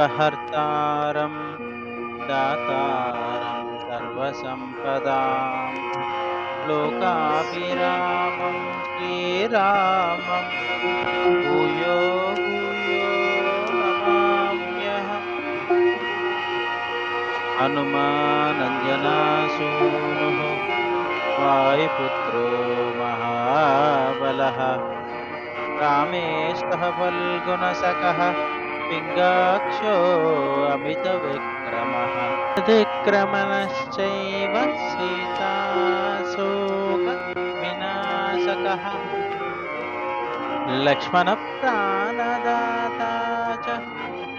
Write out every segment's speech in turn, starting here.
ఆపదామపహర్తారం దాతారం సర్వసంపదాం లోకాభిరామం శ్రీరామం భూయో భూయో నమామ్యహం. హనుమానంజనాసూనుః వాయుపుత్రో మహాబలః రామేష్టः ఫల్గుణసఖः పింగాక్షో అమితవిక్రమः. అతిక్రమణశ్చైవ సీతాశోక వినాశకः లక్ష్మణప్రాణదాతా చ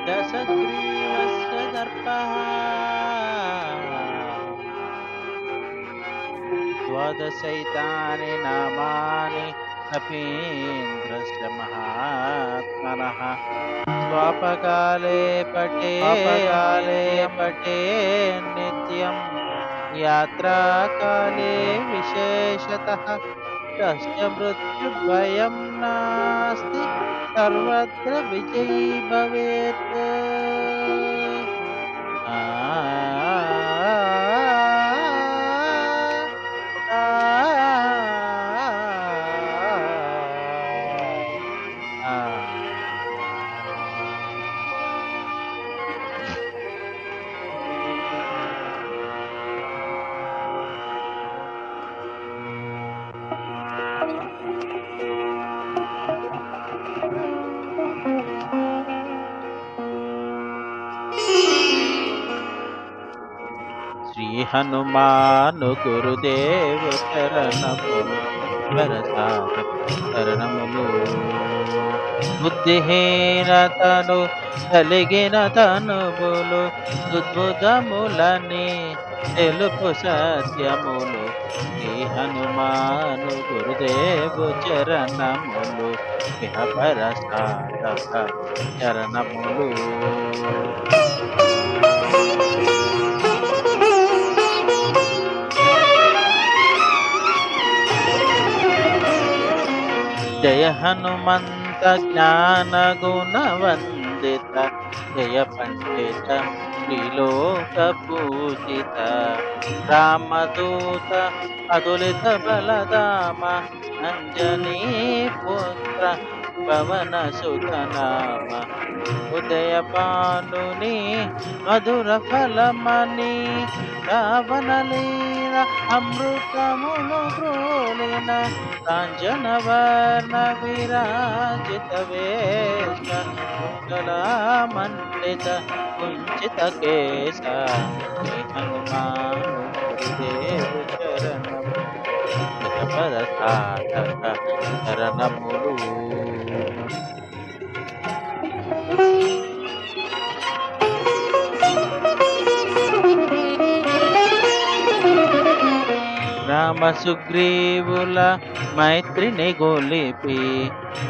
దశగ్రీవస్య దర్పः. ద్వాదశైతాని నామాని కపీంద్రస్య మహాత్మనః స్వాపకాలే పటే నిత్యం యాత్రాకాలే విశేషతః తస్య మృత్యుభయం నాస్తి సర్వత్ర విజయీ భవేత్. ఆ శ్రీ హనుమాను గురుదేవు చరణములు చరణములు బుద్ధిహీనతను కలిగిన తనుబులు దుద్భుతములని తెలుపు సత్యములు. శ్రీ హనుమాను గురుదేవు చరణములు ఇహపర సాధక చరణములు. జయ హనుమంత జ్ఞాన గుణవందిత జయ పండిత త్రిలోక పూజిత రామదూత అతులిత బలదామ అంజనీ పుత్ర పవన సుతనామ ఉదయ పానుని మధుర ఫలమని రావణ లీల అమృతమును గ్రోలిన కాంచన వర్ణ విరాజిత వేష మండిత కుంచిత కేశ. హనుమాను గురుదేవు చరణము పర సాధక చరణములు. రామ సుగ్రీవుల మైత్రిని గొలిపి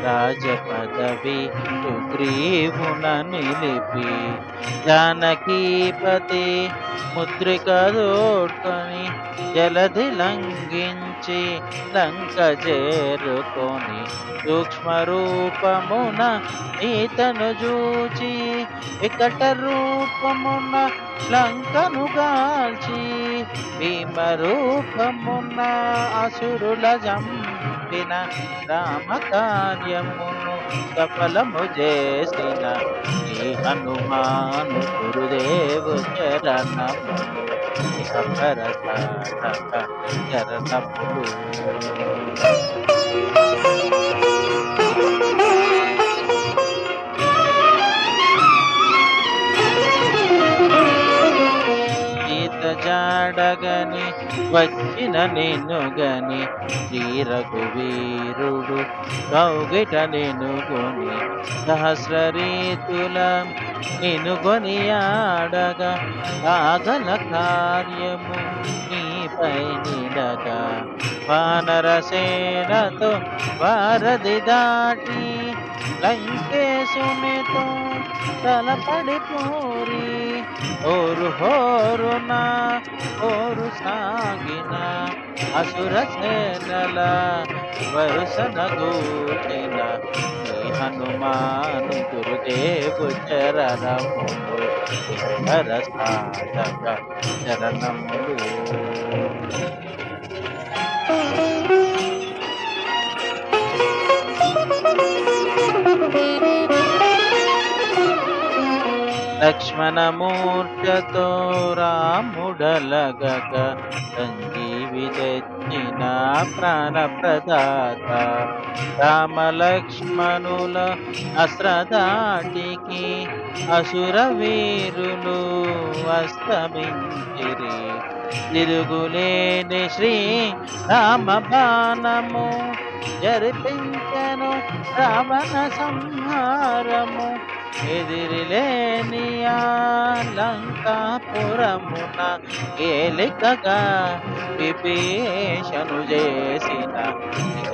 రాజపదవి సుగ్రీవున నిలిపి జానకీపతి ముద్రిక దోడ్కొని జలధి లంఘించి లంక చేరుకొని సూక్ష్మ రూపమున ఈతను జూచి వికట రూపమున లంకను గాల్చి భీమ రూపమున అసురుల జంపిన రామ కార్యమును సఫలము చేసిన శ్రీ హనుమాను గురుదేవు చరణములు ఇహపర సాధక చరణములు. జాడగని వచ్చిన నిన్నుగని శ్రీ రఘువీరుడు కౌగిట నినుగొని సహస్ర రీతుల నినుగొని ఆడగా ఆగల కార్యము నీపై నిడగా వానరసేనతో వారధి దాటి లంకేశునితో తలపడిపోరి ఓరు హోరున ఓరు సాగిన అసుర సేనల వరుసన గూర్చిన శ్రీ హనుమాను గురుదేవు చరణములు ఇహపర సాధక చరణములు. లక్ష్మణమూర్తితో రాముడలగక సంజీవి తెచ్చిన ప్రాణప్రదాత. రామలక్ష్మణుల అస్త్రదాటికి అసుర వీరులు అస్తమించిరి. తిరుగులేని శ్రీ రామ బాణము జరిపించెను రావణ సంహారము. ఎదిరిలేని ఆ లంకాపురమున ఏలికగా విభీషణు చేసిన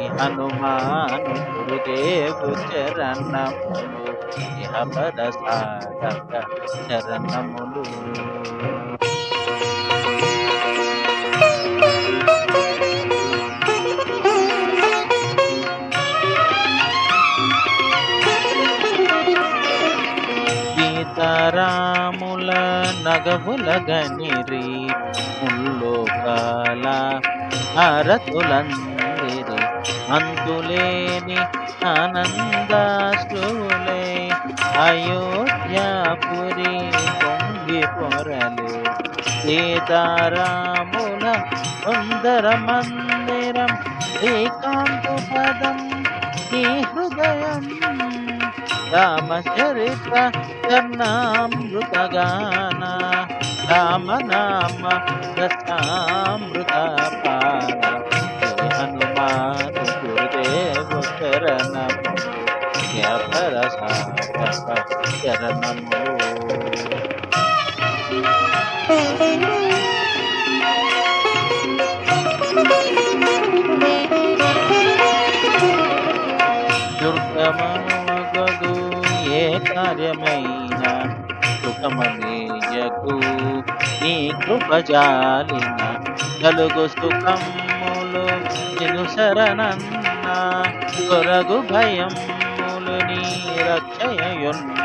ఈ హనుమాను గురుదేవు చరణములు ఇహపర సాధక చరణములు. సీతారాముల నగవుల గనిరి ముల్లోకాల హారతులందిరి. అంతులేని ఆనందాశ్రువులే అయోధ్యాపురి పొంగి పొరలే. సీతారాముల సుందర మందిరం శ్రీకాంతు పదం నీ హృదయం. రామచరిత కర్ణామృతగాన రామనామ రసామృత పాన. హనుమాను గురుదేవు చరణములు ఇహపర సాధక చరణములు. దుర్గమగదు ఏ కార్యమైన సుఖమనీయకు నీ కృపజాలిన. కలుగు సుఖములు నిను శరణన్న కొరగు భయములు నీ రక్షయున్న.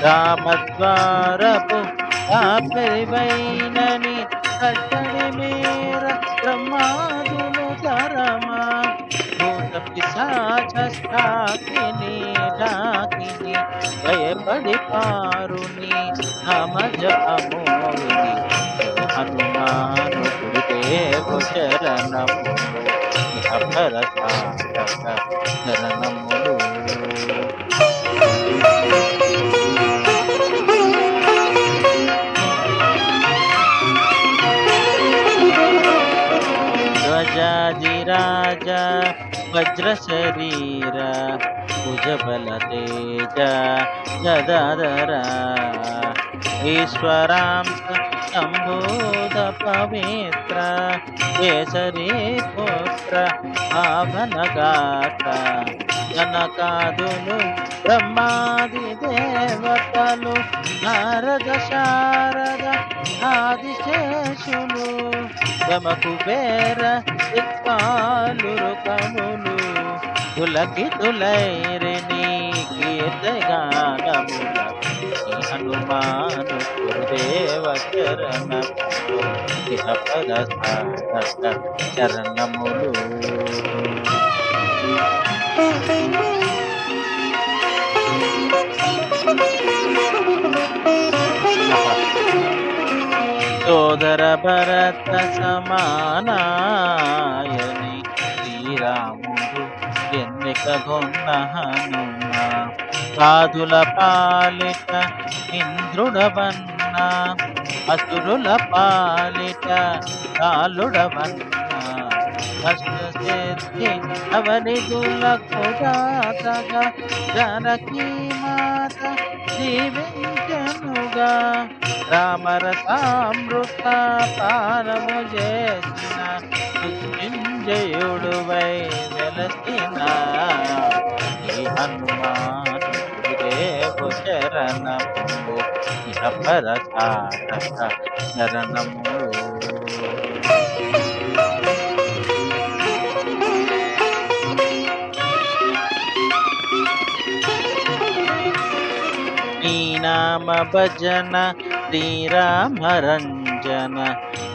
రామద్వారపు ఆపెరివైనని కట్టడి మేర బ్రహ్మాదులు తరమా. భూత పిశాచాకిని డాకిని భయపడి పారుని నామ జపమోని. హనుమాను గురుదేవు చరణములు ఇహపర సాధక చరణములు. ధ్వజాదిరాజ వజ్ర శరీర భుజబల తేజ గదాధర. ఈశ్వరాంశ సంబోధ పవిత్ర కేసరి పుత్ర ఆభనగాత. జనకాదులు బ్రహ్మాది దేవతలు నారద శారద ఆదిశేషులు. యమకుబేర దిక్పాలురు కములు పులకితులైరి నీ కీర్తిగానముల. ఈ హనుమాను గురుదేవ చరణములు ఇహపర సాధక చరణములు. సోదర భరత సమానాయని శ్రీరాముడు ఎన్నికగొన్న హనుమ. సాధుల పాలిట ఇంద్రుడవన్న అసురుల పాలిట కాలుడవన్న. కష్టసిద్ధి అవనిదులకు దాతగా జానకీ మాత జీవించనుగా. రామరసామృత పానము చేసిన మృత్యుంజయుడువై వెలసిన. ఈ హనుమాను గురుదేవు చరణములు ఇహపర సాధక చరణములు. శ్రీనామ భజన శ్రీరామ రంజన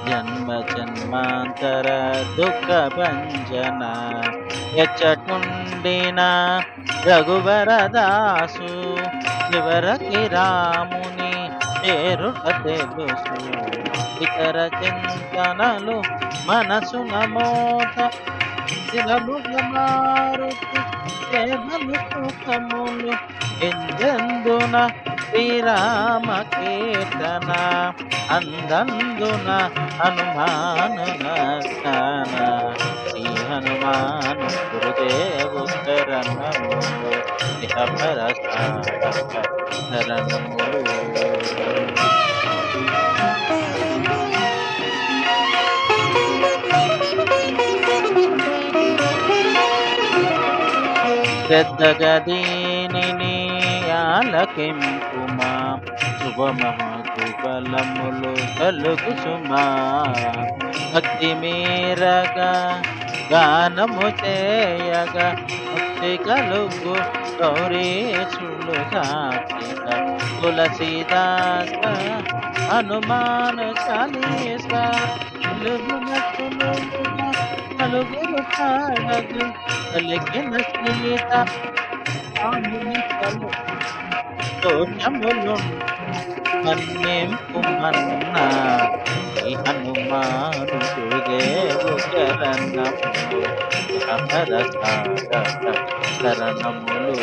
జన్మ జన్మాంతర దుఃఖ భంజన ఎచ్చటుండిన రఘువరదాసు చివరికి రాముని చేరుట తెలుసు ఇతర చింతనలు మనసున మోత స్థిరముగ మారుతి సేవలు సుఖములు ఎందెందున శ్రీరామ కీర్తన అందందున హనుమాను నర్తన శ్రీ హనుమాను గురుదేవు శరణములు ఇహపర సాధక శరణములు. శ్రద్ధగా దీనిని ఆలకింపుమా శుభమహుబలములు కలుగు సుమా భక్తి మీరగా గానము చేయగా ముక్తి కలుగు గౌరీశులు సాక్షిగా తులసీదాస హనుమాను చాలీస నలుగురు పాడగు కలిగిన సీత ఆముని కలు దోషములు మన్నింపు మన్నా శ్రీ హనుమాను గురుదేవు శరణములు అపర సాధక శరణములు.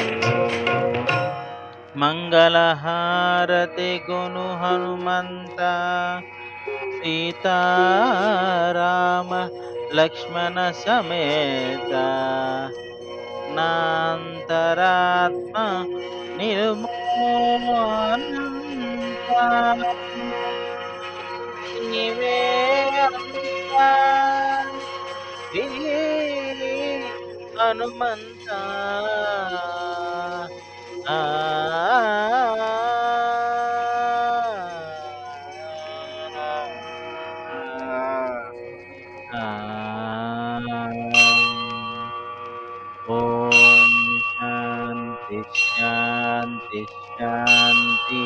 మంగళహారతి గును హనుమంత సీతారామ లక్ష్మణ సమేత నాంతరాత్మ నిర్మోనంత నీవే అంతా శ్రీ హనుమంత ఆ ఓం శాంతి శాంతి శాంతి.